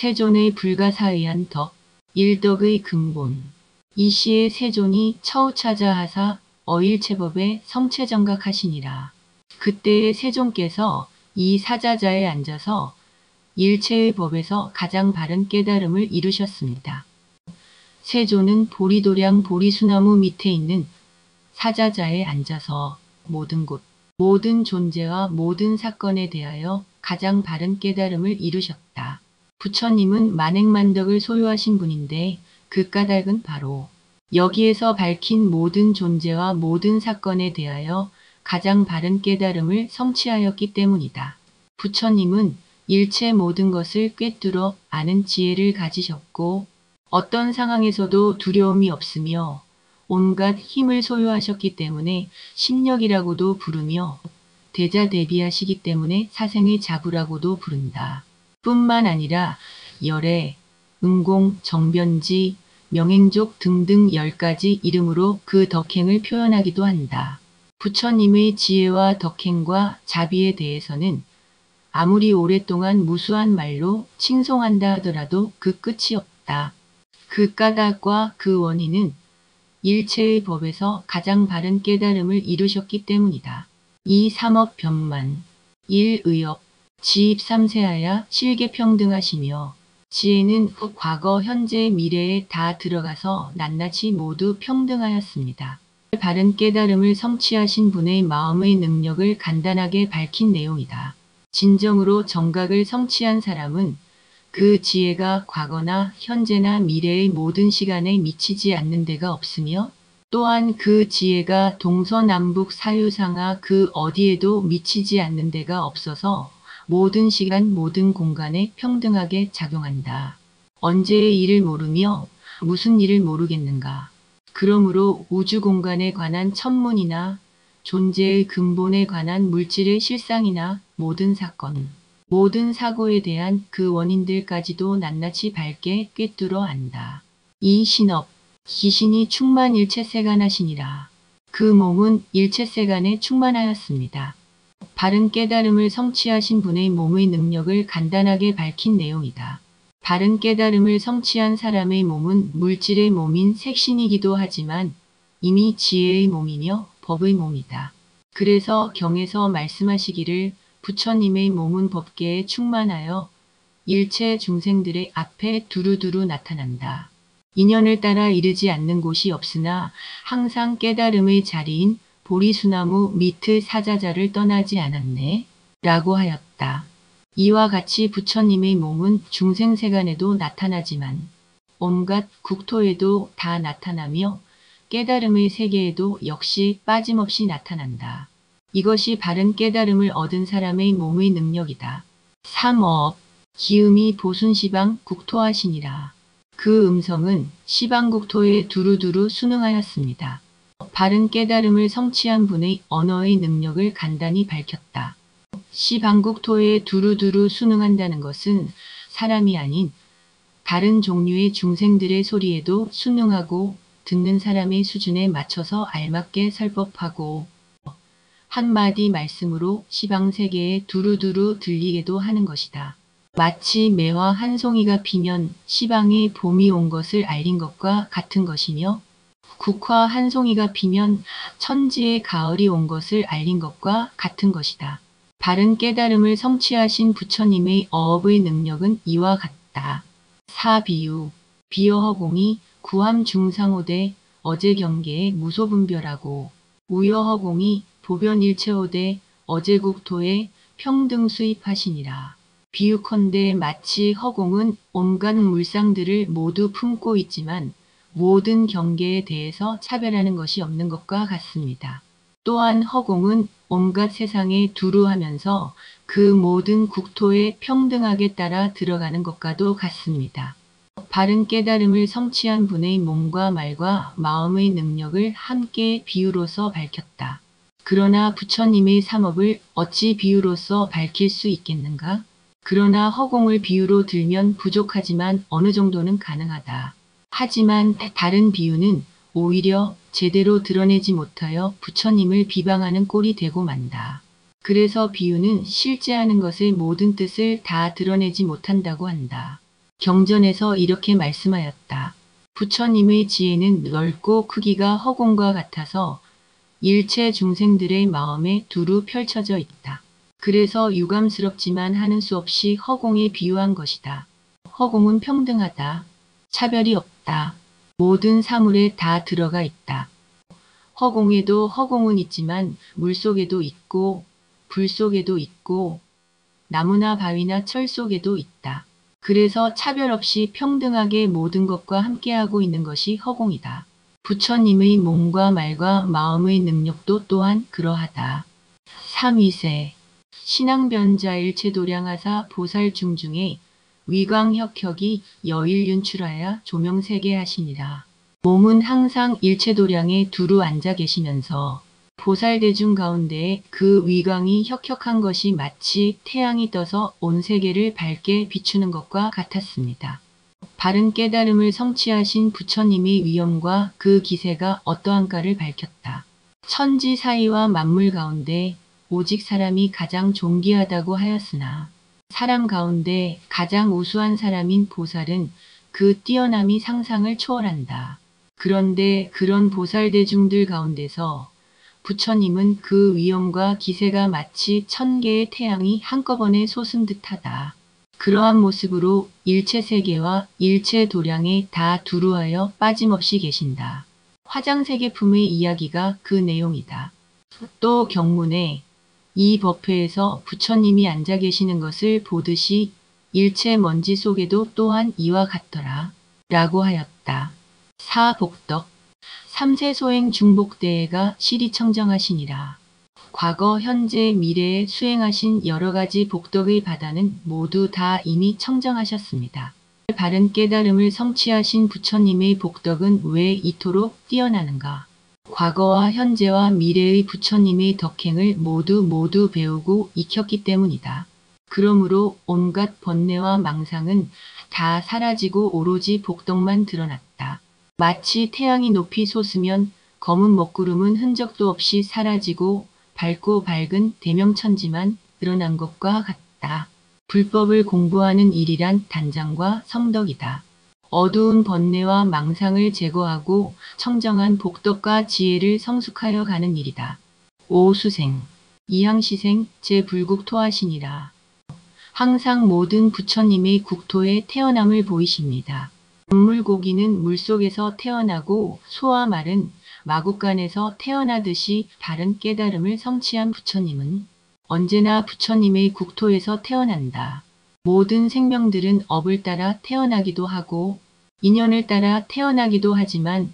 세존의 불가사의한 덕, 일덕의 근본. 이 시에 세존이 처우 찾아 하사 어일체법에 성체정각하시니라. 그때의 세존께서 이 사자자에 앉아서 일체의 법에서 가장 바른 깨달음을 이루셨습니다. 세존은 보리도량 보리수나무 밑에 있는 사자자에 앉아서 모든 곳, 모든 존재와 모든 사건에 대하여 가장 바른 깨달음을 이루셨다. 부처님은 만행만덕을 소유하신 분인데 그 까닭은 바로 여기에서 밝힌 모든 존재와 모든 사건에 대하여 가장 바른 깨달음을 성취하였기 때문이다. 부처님은 일체 모든 것을 꿰뚫어 아는 지혜를 가지셨고 어떤 상황에서도 두려움이 없으며 온갖 힘을 소유하셨기 때문에 심력이라고도 부르며 대자대비하시기 때문에 사생의 자부라고도 부른다. 뿐만 아니라 열애, 응공, 정변지, 명행족 등등 10가지 이름으로 그 덕행을 표현하기도 한다. 부처님의 지혜와 덕행과 자비에 대해서는 아무리 오랫동안 무수한 말로 칭송한다 하더라도 그 끝이 없다. 그 까닭과 그 원인은 일체의 법에서 가장 바른 깨달음을 이루셨기 때문이다. 2. 삼업변만 1. 의업 지입삼세하야 실계평등하시며 지혜는 과거, 현재, 미래에 다 들어가서 낱낱이 모두 평등하였습니다. 바른 깨달음을 성취하신 분의 마음의 능력을 간단하게 밝힌 내용이다. 진정으로 정각을 성취한 사람은 그 지혜가 과거나 현재나 미래의 모든 시간에 미치지 않는 데가 없으며 또한 그 지혜가 동서남북 사유상하 그 어디에도 미치지 않는 데가 없어서 모든 시간 모든 공간에 평등하게 작용한다. 언제의 일을 모르며 무슨 일을 모르겠는가. 그러므로 우주 공간에 관한 천문이나 존재의 근본에 관한 물질의 실상이나 모든 사건, 모든 사고에 대한 그 원인들까지도 낱낱이 밝게 꿰뚫어 안다. 이 신업, 기신이 충만 일체세간하시니라. 그 몸은 일체세간에 충만하였습니다. 바른 깨달음을 성취하신 분의 몸의 능력을 간단하게 밝힌 내용이다. 바른 깨달음을 성취한 사람의 몸은 물질의 몸인 색신이기도 하지만 이미 지혜의 몸이며 법의 몸이다. 그래서 경에서 말씀하시기를 부처님의 몸은 법계에 충만하여 일체 중생들의 앞에 두루두루 나타난다. 인연을 따라 이르지 않는 곳이 없으나 항상 깨달음의 자리인 보리수나무 밑의 사자자를 떠나지 않았네 라고 하였다. 이와 같이 부처님의 몸은 중생세간에도 나타나지만 온갖 국토에도 다 나타나며 깨달음의 세계에도 역시 빠짐없이 나타난다. 이것이 바른 깨달음을 얻은 사람의 몸의 능력이다. 3업 기음이 보순시방 국토하시니라. 그 음성은 시방국토에 두루두루 순응하였습니다. 바른 깨달음을 성취한 분의 언어의 능력을 간단히 밝혔다. 시방국토에 두루두루 순응한다는 것은 사람이 아닌 다른 종류의 중생들의 소리에도 순응하고 듣는 사람의 수준에 맞춰서 알맞게 설법하고 한마디 말씀으로 시방세계에 두루두루 들리게도 하는 것이다. 마치 매화 한 송이가 피면 시방에 봄이 온 것을 알린 것과 같은 것이며 국화 한 송이가 피면 천지에 가을이 온 것을 알린 것과 같은 것이다. 바른 깨달음을 성취하신 부처님의 어업의 능력은 이와 같다. 4. 비유 비여허공이 구함중상호대 어제경계에 무소분별하고 우여허공이 보변일체호대 어제국토에 평등 수입하시니라. 비유컨대 마치 허공은 온갖 물상들을 모두 품고 있지만 모든 경계에 대해서 차별하는 것이 없는 것과 같습니다. 또한 허공은 온갖 세상에 두루하면서 그 모든 국토에 평등하게 따라 들어가는 것과도 같습니다. 바른 깨달음을 성취한 분의 몸과 말과 마음의 능력을 함께 비유로서 밝혔다. 그러나 부처님의 삼업을 어찌 비유로서 밝힐 수 있겠는가? 그러나 허공을 비유로 들면 부족하지만 어느 정도는 가능하다. 하지만 다른 비유는 오히려 제대로 드러내지 못하여 부처님을 비방하는 꼴이 되고 만다. 그래서 비유는 실제 하는 것의 모든 뜻을 다 드러내지 못한다고 한다. 경전에서 이렇게 말씀하였다. 부처님의 지혜는 넓고 크기가 허공과 같아서 일체 중생들의 마음에 두루 펼쳐져 있다. 그래서 유감스럽지만 하는 수 없이 허공에 비유한 것이다. 허공은 평등하다. 차별이 없다. 모든 사물에 다 들어가 있다. 허공에도 허공은 있지만 물속에도 있고 불 속에도 있고 나무나 바위나 철 속에도 있다. 그래서 차별 없이 평등하게 모든 것과 함께하고 있는 것이 허공이다. 부처님의 몸과 말과 마음의 능력도 또한 그러하다. 삼위세 신앙변자 일체도량하사 보살 중중에 위광혁혁이 여일윤출하여 조명세계 하시니라. 몸은 항상 일체도량에 두루 앉아 계시면서 보살대중 가운데에 그 위광이 혁혁한 것이 마치 태양이 떠서 온 세계를 밝게 비추는 것과 같았습니다. 바른 깨달음을 성취하신 부처님의 위엄과 그 기세가 어떠한가를 밝혔다. 천지 사이와 만물 가운데 오직 사람이 가장 존귀하다고 하였으나 사람 가운데 가장 우수한 사람인 보살은 그 뛰어남이 상상을 초월한다. 그런데 그런 보살대중들 가운데서 부처님은 그 위엄과 기세가 마치 1000개의 태양이 한꺼번에 솟은 듯하다. 그러한 모습으로 일체 세계와 일체 도량에 다 두루하여 빠짐없이 계신다. 화장세계품의 이야기가 그 내용이다. 또 경문에 이 법회에서 부처님이 앉아 계시는 것을 보듯이 일체 먼지 속에도 또한 이와 같더라 라고 하였다. 사복덕 삼세소행 중복대회가 시리청정하시니라. 과거, 현재, 미래에 수행하신 여러가지 복덕의 바다는 모두 다 이미 청정하셨습니다. 바른 깨달음을 성취하신 부처님의 복덕은 왜 이토록 뛰어나는가? 과거와 현재와 미래의 부처님의 덕행을 모두 배우고 익혔기 때문이다. 그러므로 온갖 번뇌와 망상은 다 사라지고 오로지 복덕만 드러났다. 마치 태양이 높이 솟으면 검은 먹구름은 흔적도 없이 사라지고 밝고 밝은 대명천지만 드러난 것과 같다. 불법을 공부하는 일이란 단장과 성덕이다. 어두운 번뇌와 망상을 제거하고 청정한 복덕과 지혜를 성숙하여 가는 일이다. 오수생, 이항시생, 제불국토하시니라. 항상 모든 부처님의 국토에 태어남을 보이십니다. 물고기는 물속에서 태어나고 소와 말은 마국간에서 태어나듯이 바른 깨달음을 성취한 부처님은 언제나 부처님의 국토에서 태어난다. 모든 생명들은 업을 따라 태어나기도 하고 인연을 따라 태어나기도 하지만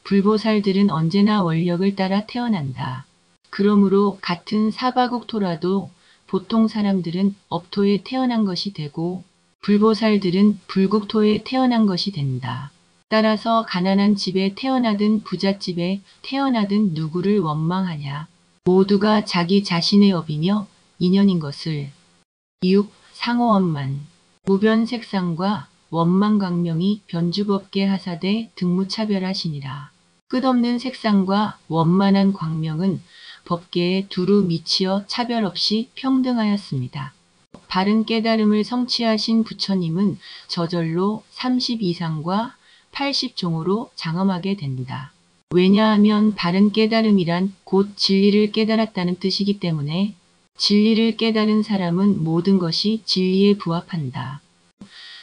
불보살들은 언제나 원력을 따라 태어난다. 그러므로 같은 사바국토라도 보통 사람들은 업토에 태어난 것이 되고 불보살들은 불국토에 태어난 것이 된다. 따라서 가난한 집에 태어나든 부잣집에 태어나든 누구를 원망하냐. 모두가 자기 자신의 업이며 인연인 것을. 6. 상호원만 무변색상과 원망광명이 변주법계 하사대 등무차별하시니라. 끝없는 색상과 원만한 광명은 법계에 두루 미치어 차별 없이 평등하였습니다. 바른 깨달음을 성취하신 부처님은 저절로 32상과 80종으로 장엄하게 된다. 왜냐하면 바른 깨달음이란 곧 진리를 깨달았다는 뜻이기 때문에 진리를 깨달은 사람은 모든 것이 진리에 부합한다.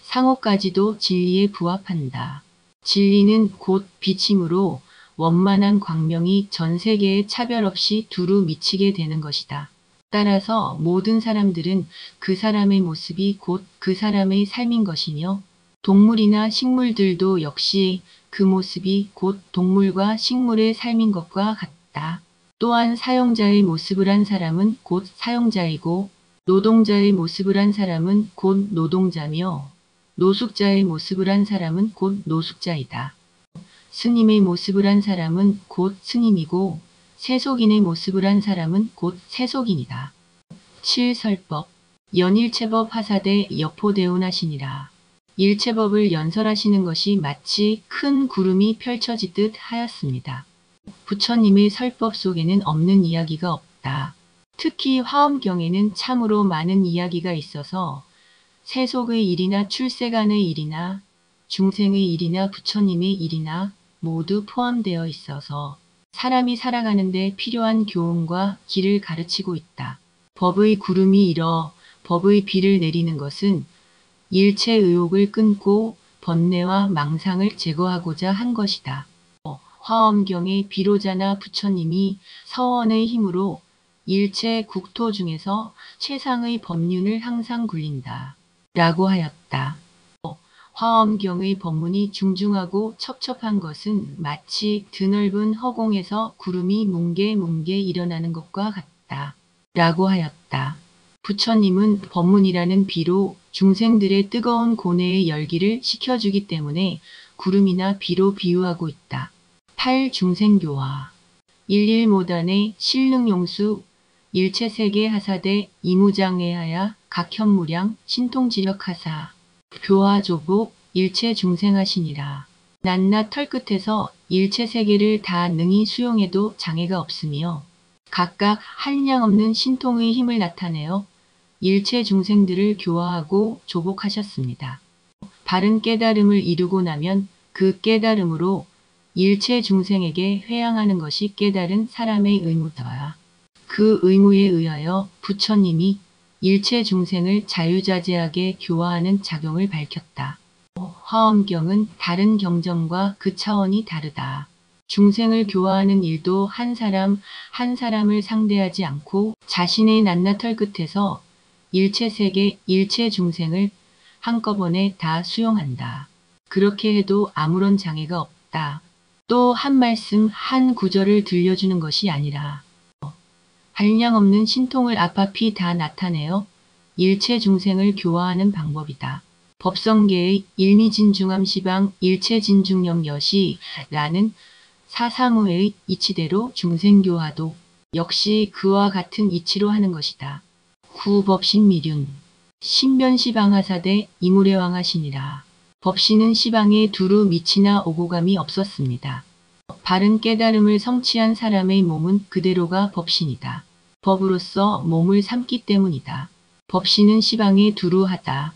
상호까지도 진리에 부합한다. 진리는 곧 빛이므로 원만한 광명이 전 세계에 차별 없이 두루 미치게 되는 것이다. 따라서 모든 사람들은 그 사람의 모습이 곧 그 사람의 삶인 것이며 동물이나 식물들도 역시 그 모습이 곧 동물과 식물의 삶인 것과 같다. 또한 사용자의 모습을 한 사람은 곧 사용자이고 노동자의 모습을 한 사람은 곧 노동자며 노숙자의 모습을 한 사람은 곧 노숙자이다. 스님의 모습을 한 사람은 곧 스님이고 세속인의 모습을 한 사람은 곧 세속인이다. 7설법 연일체법 하사대 여포대운하시니라. 일체법을 연설하시는 것이 마치 큰 구름이 펼쳐지듯 하였습니다. 부처님의 설법 속에는 없는 이야기가 없다. 특히 화엄경에는 참으로 많은 이야기가 있어서 세속의 일이나 출세간의 일이나 중생의 일이나 부처님의 일이나 모두 포함되어 있어서 사람이 살아가는데 필요한 교훈과 길을 가르치고 있다. 법의 구름이 일어 법의 비를 내리는 것은 일체 의욕을 끊고 번뇌와 망상을 제거하고자 한 것이다. 화엄경의 비로자나 부처님이 서원의 힘으로 일체 국토 중에서 최상의 법륜을 항상 굴린다. 라고 하였다. 화엄경의 법문이 중중하고 첩첩한 것은 마치 드넓은 허공에서 구름이 뭉게뭉게 일어나는 것과 같다. 라고 하였다. 부처님은 법문이라는 비로 중생들의 뜨거운 고뇌의 열기를 식혀주기 때문에 구름이나 비로 비유하고 있다. 8중생교화 11모단의 실능용수 일체세계 하사대 이무장애하야 각현무량 신통지력하사 교화조복 일체중생하시니라. 낱낱 털끝에서 일체세계를 다 능히 수용해도 장애가 없으며 각각 한량없는 신통의 힘을 나타내어 일체 중생들을 교화하고 조복하셨습니다. 바른 깨달음을 이루고 나면 그 깨달음으로 일체 중생에게 회양하는 것이 깨달은 사람의 의무다. 그 의무에 의하여 부처님이 일체 중생을 자유자재하게 교화하는 작용을 밝혔다. 화엄경은 다른 경전과 그 차원이 다르다. 중생을 교화하는 일도 한 사람을 상대하지 않고 자신의 낱낱 털끝에서 일체세계, 일체중생을 한꺼번에 다 수용한다. 그렇게 해도 아무런 장애가 없다. 또 한 말씀, 한 구절을 들려주는 것이 아니라 한량없는 신통을 앞앞이 다 나타내어 일체중생을 교화하는 방법이다. 법성계의 일미진중함시방 일체진중영여시라는 사상우의 이치대로 중생교화도 역시 그와 같은 이치로 하는 것이다. 구법신미륜 신변시방하사대 이무례왕하시니라. 법신은 시방에 두루 미치나 오고감이 없었습니다. 바른 깨달음을 성취한 사람의 몸은 그대로가 법신이다. 법으로서 몸을 삼기 때문이다. 법신은 시방에 두루하다.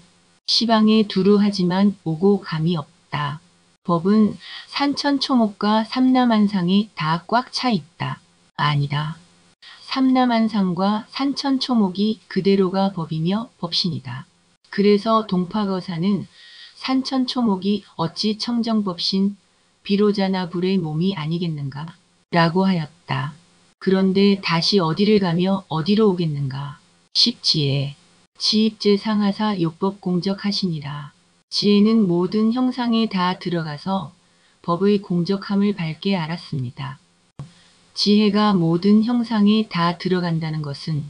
시방에 두루하지만 오고감이 없다. 법은 산천초목과 삼라만상이 다 꽉 차 있다. 아니다. 삼라만상과 산천초목이 그대로가 법이며 법신이다. 그래서 동파거사는 산천초목이 어찌 청정법신 비로자나 불의 몸이 아니겠는가? 라고 하였다. 그런데 다시 어디를 가며 어디로 오겠는가? 십지혜 지입제 상하사 요법 공적하시니라. 지혜는 모든 형상에 다 들어가서 법의 공적함을 밝게 알았습니다. 지혜가 모든 형상에 다 들어간다는 것은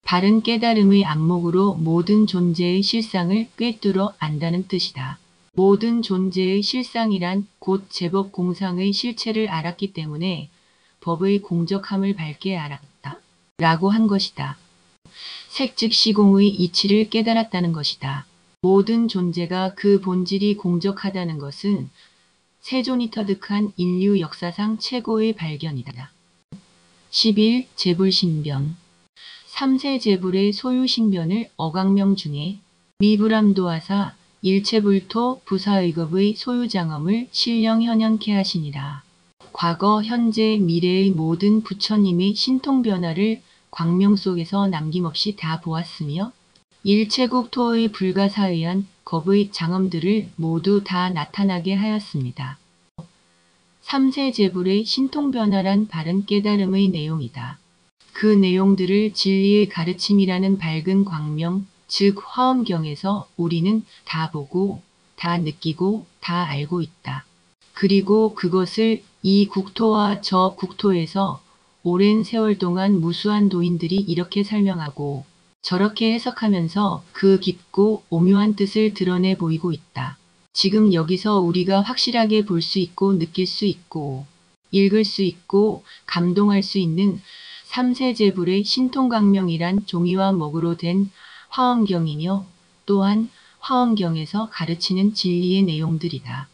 바른 깨달음의 안목으로 모든 존재의 실상을 꿰뚫어 안다는 뜻이다. 모든 존재의 실상이란 곧 제법 공상의 실체를 알았기 때문에 법의 공적함을 밝게 알았다. 라고 한 것이다. 색즉 시공의 이치를 깨달았다는 것이다. 모든 존재가 그 본질이 공적하다는 것은 세존이 터득한 인류 역사상 최고의 발견이다. 11. 재불신변 3세 재불의 소유신변을 어강명 중에 미불암도하사 일체불토 부사의겁의 소유장엄을 실령 현현케 하시니라. 과거, 현재, 미래의 모든 부처님의 신통변화를 광명 속에서 남김없이 다 보았으며 일체국토의 불가사의한 겁의 장엄들을 모두 다 나타나게 하였습니다. 3세 재불의 신통변화란 바른 깨달음의 내용이다. 그 내용들을 진리의 가르침이라는 밝은 광명, 즉 화엄경에서 우리는 다 보고, 다 느끼고, 다 알고 있다. 그리고 그것을 이 국토와 저 국토에서 오랜 세월 동안 무수한 도인들이 이렇게 설명하고 저렇게 해석하면서 그 깊고 오묘한 뜻을 드러내 보이고 있다. 지금 여기서 우리가 확실하게 볼 수 있고 느낄 수 있고 읽을 수 있고 감동할 수 있는 삼세제불의 신통광명이란 종이와 목으로 된 화엄경이며 또한 화엄경에서 가르치는 진리의 내용들이다.